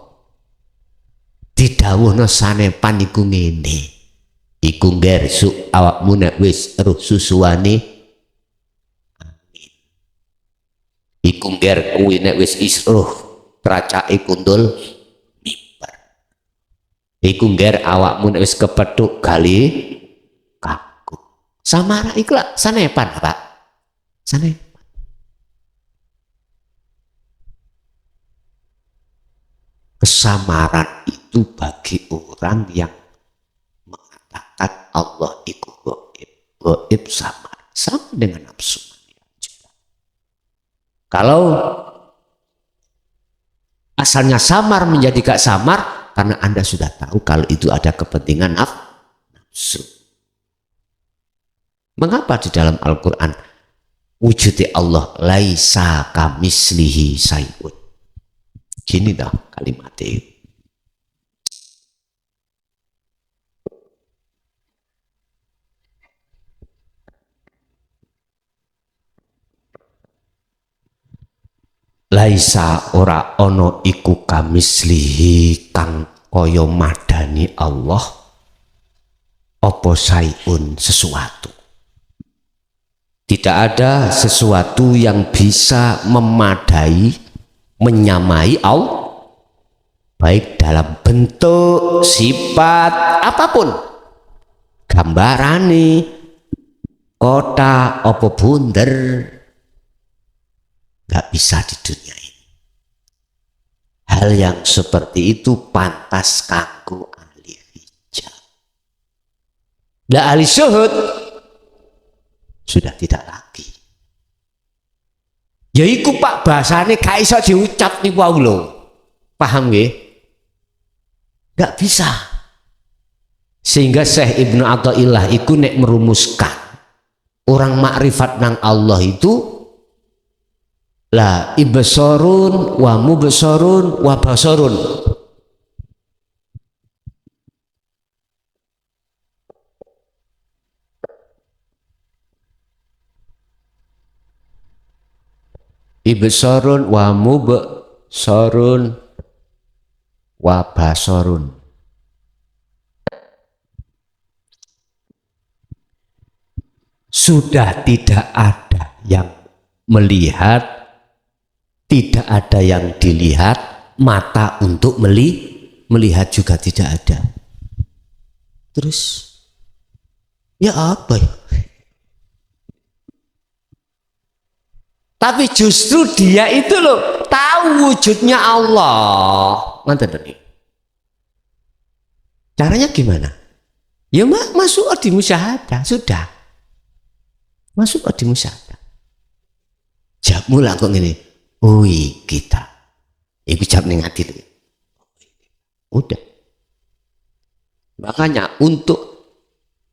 didhawuhna sanepan iku ngene. Iku nggersuk awakmu nek wis roh susuane angin. Iku ngger kuwi nek wis isruh tracake kundul mimbar. Iku ngger awakmu nek wis kepethuk gali kaku. Samara iku lak sanepan Pak. Sanepan. Kesamaran itu bagi orang yang mengatakan Allah itu gaib. Gaib sama dengan nafsu. Kalau asalnya samar menjadi gak samar, karena Anda sudah tahu kalau itu ada kepentingan nafsu. Mengapa di dalam Al-Quran wujudnya Allah laisa kamitslihi syai'un? Gini dah kalimatnya. Laisa ora ono iku kamitslihi kang kaya madani Allah apa syai'un sesuatu. Tidak ada sesuatu yang bisa memadai, menyamai Allah, baik dalam bentuk, sifat, apapun, gambarane, kota, apa bunder, gak bisa di dunia ini. Hal yang seperti itu pantas kanggo ahli hijab. Lah ahli syuhud sudah tidak lagi. Ya iku Pak, bahasane gak iso diucap niku wae lho. Paham nggih? Gak bisa. Sehingga Syekh Ibnu Athaillah iku nek merumuskan orang makrifat nang Allah itu la ibsarun wa mubsarun wa basarun. Ibsarun wa mubsarun wa basarun. Sudah tidak ada yang melihat, tidak ada yang dilihat, mata untuk melihat juga tidak ada. Terus ya apa ya? Tapi justru dia itu loh tahu wujudnya Allah. Ngerti nih? Caranya gimana? Ya masuk di musyahadah, sudah. Masuk di musyahadah. Jawabmu lah kok gini. Oi kita. Iku jawab ning ati. Udah. Makanya untuk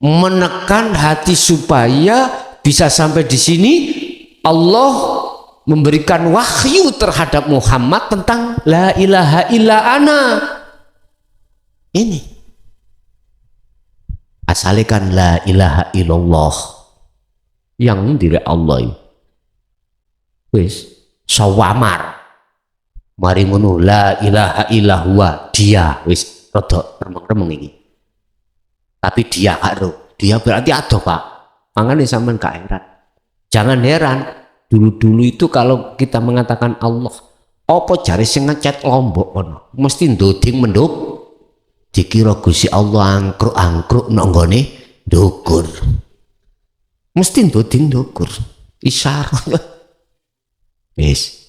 menekan hati supaya bisa sampai di sini, Allah memberikan wahyu terhadap Muhammad tentang la ilaha illa ana. Ini asalnya kan la ilaha illallah, yang diri Allah. Wis sawamar mari ngono la ilaha illallah, dia wis rada remeng-remeng iki. Tapi dia karo dia berarti adoh Pak. Makanya sampean gak heran. Jangan heran, dulu-dulu itu kalau kita mengatakan Allah, apa jari sing ngecet Lombok kono, mesti ndoding menduk, dikira Gusti Allah angkruk-angkruk nang nggone ndukur. Mesti ndoding ndukur. Isyarat. Wis.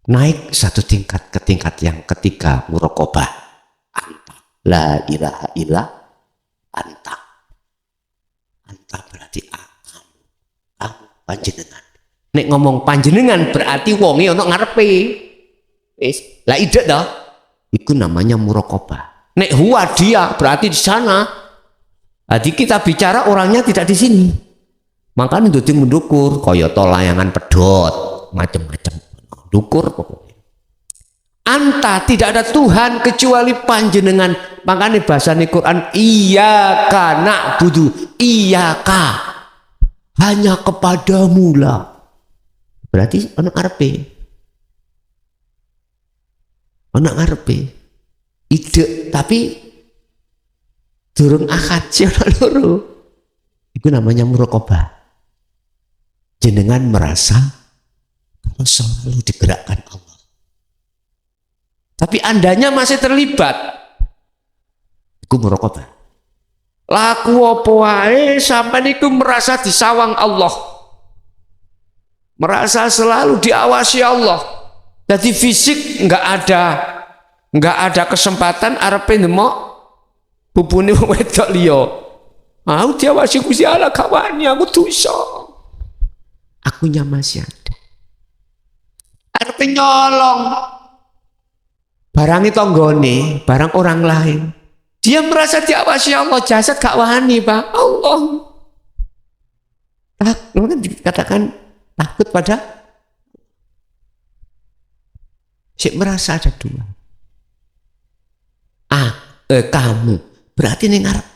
Naik satu tingkat ke tingkat yang ketiga, muraqabah. Anta la ilaha illa anta. Anta berarti kamu panjenengan. Nek ngomong panjenengan berarti wonge ana ngarepe. Wis, lah ide dah. Itu namanya muraqabah. Nek huwa dia berarti di sana. Jadi kita bicara orangnya tidak di sini. Makanya ndoding mendukur kaya to layangan pedot, macam-macam. Dukur pokoknya. Anta tidak ada Tuhan kecuali panjenengan. Makanya bahasa Quran iyyaka na'budu, iyyaka hanya kepadamu lah. Berarti anak ngarepe ide tapi durung akad ana loro. Itu namanya muraqabah. Jenengan merasa kalau selalu digerakkan Allah. Tapi andanya masih terlibat. Iku muraqabah. Laku apa wae sampean iku merasa disawang Allah. Merasa selalu diawasi Allah. Jadi fisik enggak ada kesempatan arepe nemok bubune wedok liya. Aku diawasi Gusti Allah kawani aku dosa. Akunya masih ada. Arepe nyolong barang tanggane, barang orang lain. Dia merasa diawasi Allah, jasad gak wani, Pak. Allah. Dikatakan takut pada sik merasa ada dua. Kamu berarti ning ngarep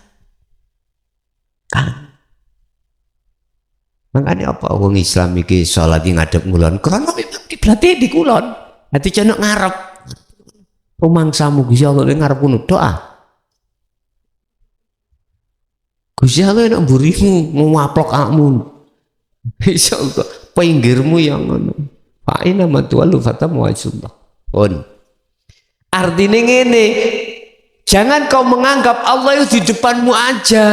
kamu. Makanya apa wong Islam iki salat di ngadep ngulon karena memang kiblatnya di kulon. Hati cenok ngarep. Rumangsamu Gusti Allah ning ngarep ngono doa. Gusti Allah nek mburimu ngwaplok akmu. Insyaallah pinggirmu yang ngono. Fa ina matwalu fatamu wajhullah. Pun. Artinya ngene, jangan kau menganggap Allah itu di depanmu aja.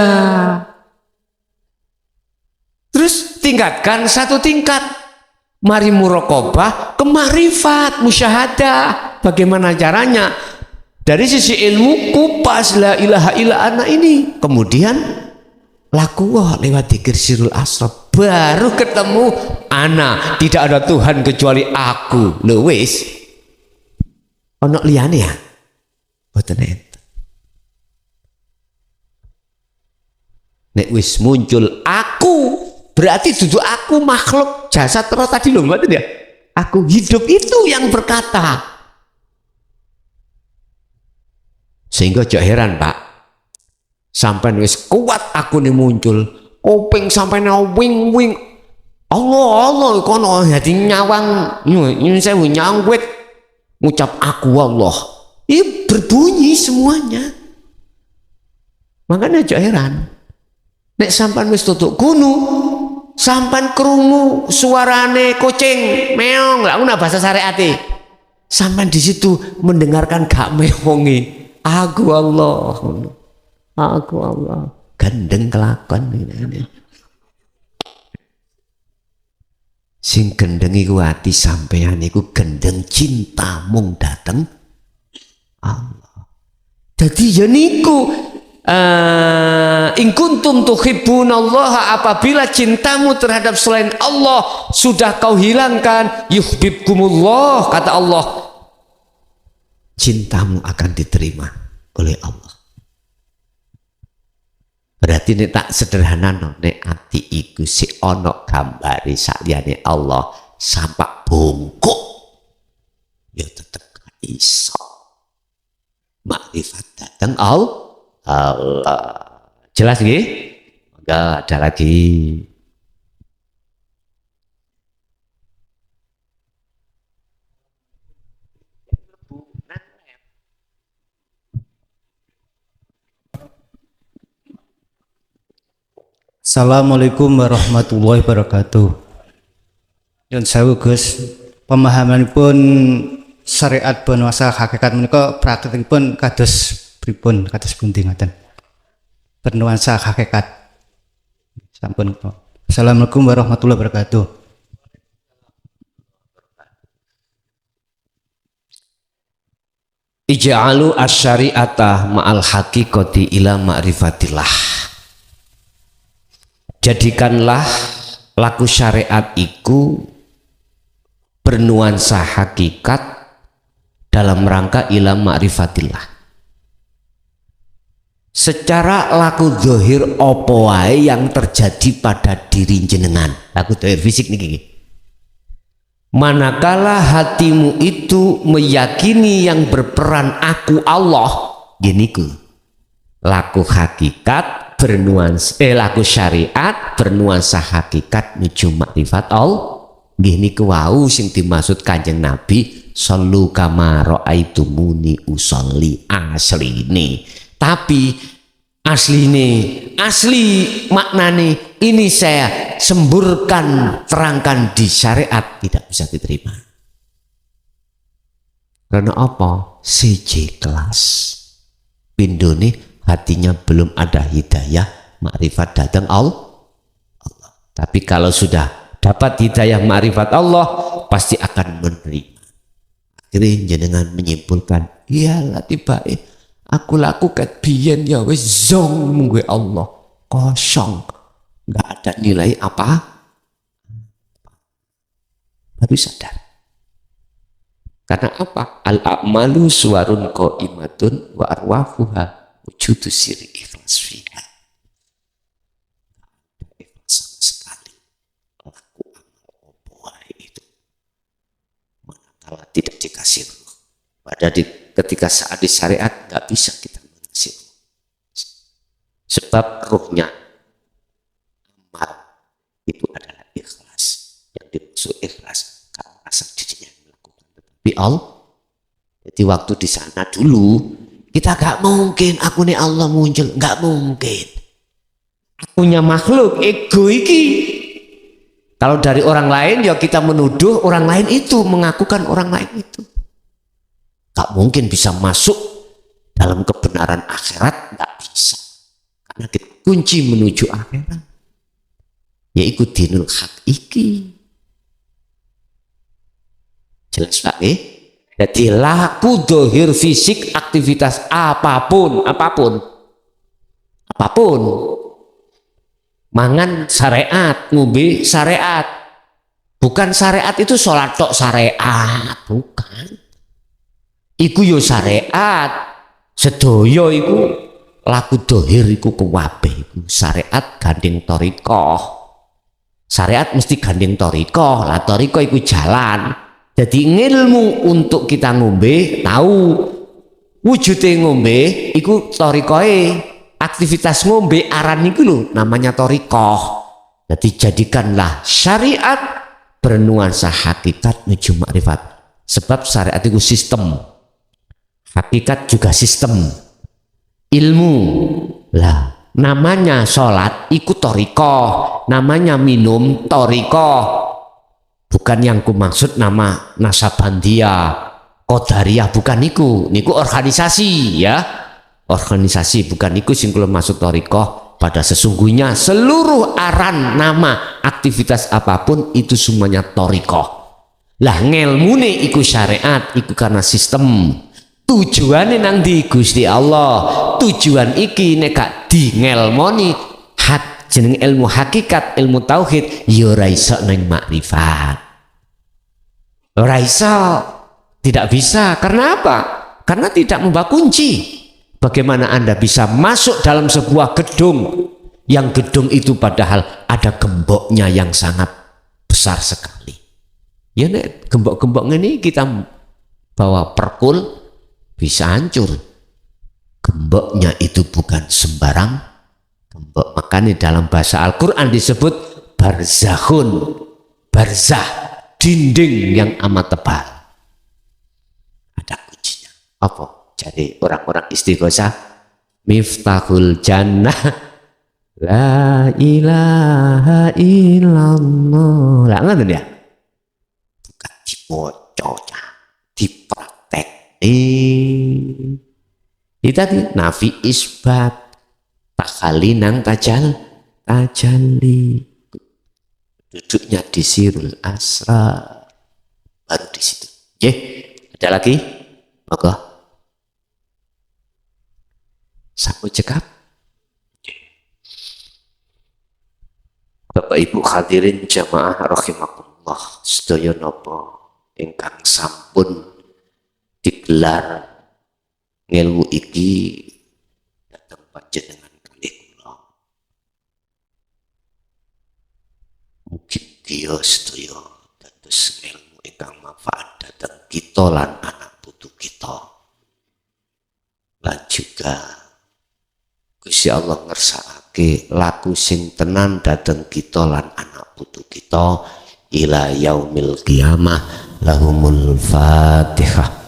Terus tingkatkan satu tingkat. Mari muraqabah ke marifat, musyahadah. Bagaimana caranya? Dari sisi ilmu kupas la ilaha illa ana ini. Kemudian laku lewat dzikir sirul asrar. Baru ketemu ana, tidak ada Tuhan kecuali aku. Lho wis. Ono liyane ya? Boten enten. Nek wis muncul aku, berarti duduk aku makhluk jasad terus tadi loh, mbak ya. Aku hidup itu yang berkata. Sehingga jauh heran Pak, sampai wis kuat aku nih muncul, kuping sampai wing wing, Allah kono hati nyawang, saya nyangwet, ngucap aku Allah, ini berbunyi semuanya. Makanya jauh heran. Nek sampan wis tutuk gunung, sampan krungu suarane kucing meong, lah ngono bahasa syariate. Sampan di situ mendengarkan gak meongi. Aku Allah. Aku Allah. Gendeng kelakon ini. Sing gendeng iku ati sampeyan iku gendeng cinta mung dateng Allah. Dadi ya niku in kuntum tuhibbunallaha, apabila cintamu terhadap selain Allah sudah kau hilangkan, yuhibbukumullah, kata Allah, cintamu akan diterima oleh Allah. Berarti ini tak sederhana no, nek ati iku si ono gambari saliyane Allah sampak bongkok ya tetep iso makrifat datang Allah. Jelas nggih? Enggak ada lagi. Assalamualaikum warahmatullahi wabarakatuh. Nyuwun sewu Gus, pemahamanipun syariat penuasa hakikat menika praktekipun kados pripun, kados pundi ngoten? Penuasa hakikat. Sampun. Assalamualaikum warahmatullahi wabarakatuh. Ij'alu asyari'ata ma'al haqiqati ila ma'rifatillah. Jadikanlah laku syariat iku bernuansa hakikat dalam rangka ila ma'rifatillah. Secara laku zahir apa wae yang terjadi pada diri jenengan, laku zahir fisik niki. Manakala hatimu itu meyakini yang berperan aku Allah, gini ku laku hakikat bernuansa laku syariat bernuansa hakikat nuju makrifat Allah. Gini ku wau sing dimaksud Kanjeng Nabi sallu kama raaitumuni usolli asline. Tapi asli maknane ini saya semburkan terangkan di syariat tidak bisa diterima. Karena apa? Siji kelas pindone hatinya belum ada hidayah makrifat datang Allah. Tapi kalau sudah dapat hidayah makrifat Allah pasti akan menerima. Akhirnya jenengan menyimpulkan, iyalah tiba aku lakukan biyen ya wis zong munggu Allah, kosong, nggak ada nilai apa. Baru sadar. Karena apa? Al-a'malu suwarun qaimatun wa arwafuha wujudu siri ikhlas fiha. Ikhlas sama sekali. Laku amal oboai itu. Manakala tidak dikasih ruh. Pada ketika saat di syariat nggak bisa kita mengasihi, sebab ruhnya amal itu adalah ikhlas. Yang dimaksud ikhlas karena rasa dirinya melakukan, tetapi Allah. Jadi waktu di sana dulu kita nggak mungkin aku nih Allah muncul, nggak mungkin. Akunya makhluk ego iki. Kalau dari orang lain ya kita menuduh orang lain itu, mengakukan orang lain itu. Gak mungkin bisa masuk dalam kebenaran akhirat, gak bisa. Karena kunci menuju akhirat yaitu dinul hak iki. Jelas Pak? Jadi laku dohir fisik aktivitas apapun. Mangan syariat, ngombe syariat. Bukan syariat itu sholat tok syariat, bukan. Iku yo syariat, sedoyo iku laku dohir iku kuwabe iku syariat gandeng torikoh. Syariat mesti gandeng torikoh, lah torikoh iku jalan. Jadi ngilmu untuk kita ngombe tahu wujudnya ngombe iku torikohe, aktivitas ngombe aran iku lho namanya torikoh. Jadi jadikanlah syariat bernuansa hakikat menuju makrifat. Sebab syariat itu sistem. Hakikat juga sistem ilmu lah. Namanya sholat ikut torikoh, namanya minum torikoh, bukan yang ku maksud nama Nasabandia Qadariyah, bukan niku organisasi ya, organisasi bukan niku sing kula maksud torikoh. Pada sesungguhnya seluruh aran nama aktivitas apapun itu semuanya torikoh lah. Ngelmune iku syariat iku karena sistem. Tujuannya nang di Gusti Allah. Tujuan iki nek gak di ngelmoni hak jeneng ilmu hakikat, ilmu tauhid ya ora iso nang makrifat. Ora iso, tidak bisa. Karena apa? Karena tidak membawa kunci. Bagaimana Anda bisa masuk dalam sebuah gedung yang gedung itu padahal ada gemboknya yang sangat besar sekali. Ya nek gembok-gembok ini kita bawa perkul bisa hancur. Gemboknya itu bukan sembarang gembok. Makanya dalam bahasa Al-Quran disebut barzakhun, barzah, dinding yang amat tebal. Ada kuncinya. Apa? Jadi orang-orang istighosah, miftahul jannah la ilaha illallah. Lah ngoten ya? Bukan dipoconya, dipraktek. Itu tadi nafi isbat takali nang tajal tajalli, duduknya di sirul asra, baru di situ. Oke, ada lagi? Monggo. Sapu cekap. Bapak Ibu hadirin jamaah rahimakumullah, sedaya napa ingkang sampun digelar ngilmu iki dhateng panjenengan kalih kula. Mugi dia sedaya dados ilmu ingkang manfaat dhateng kita lan anak putu kita. Lan juga Gusti Allah ngersakake laku sing tenan dhateng kita lan anak putu kita ila yaumil qiyamah. Lahumul Fatihah.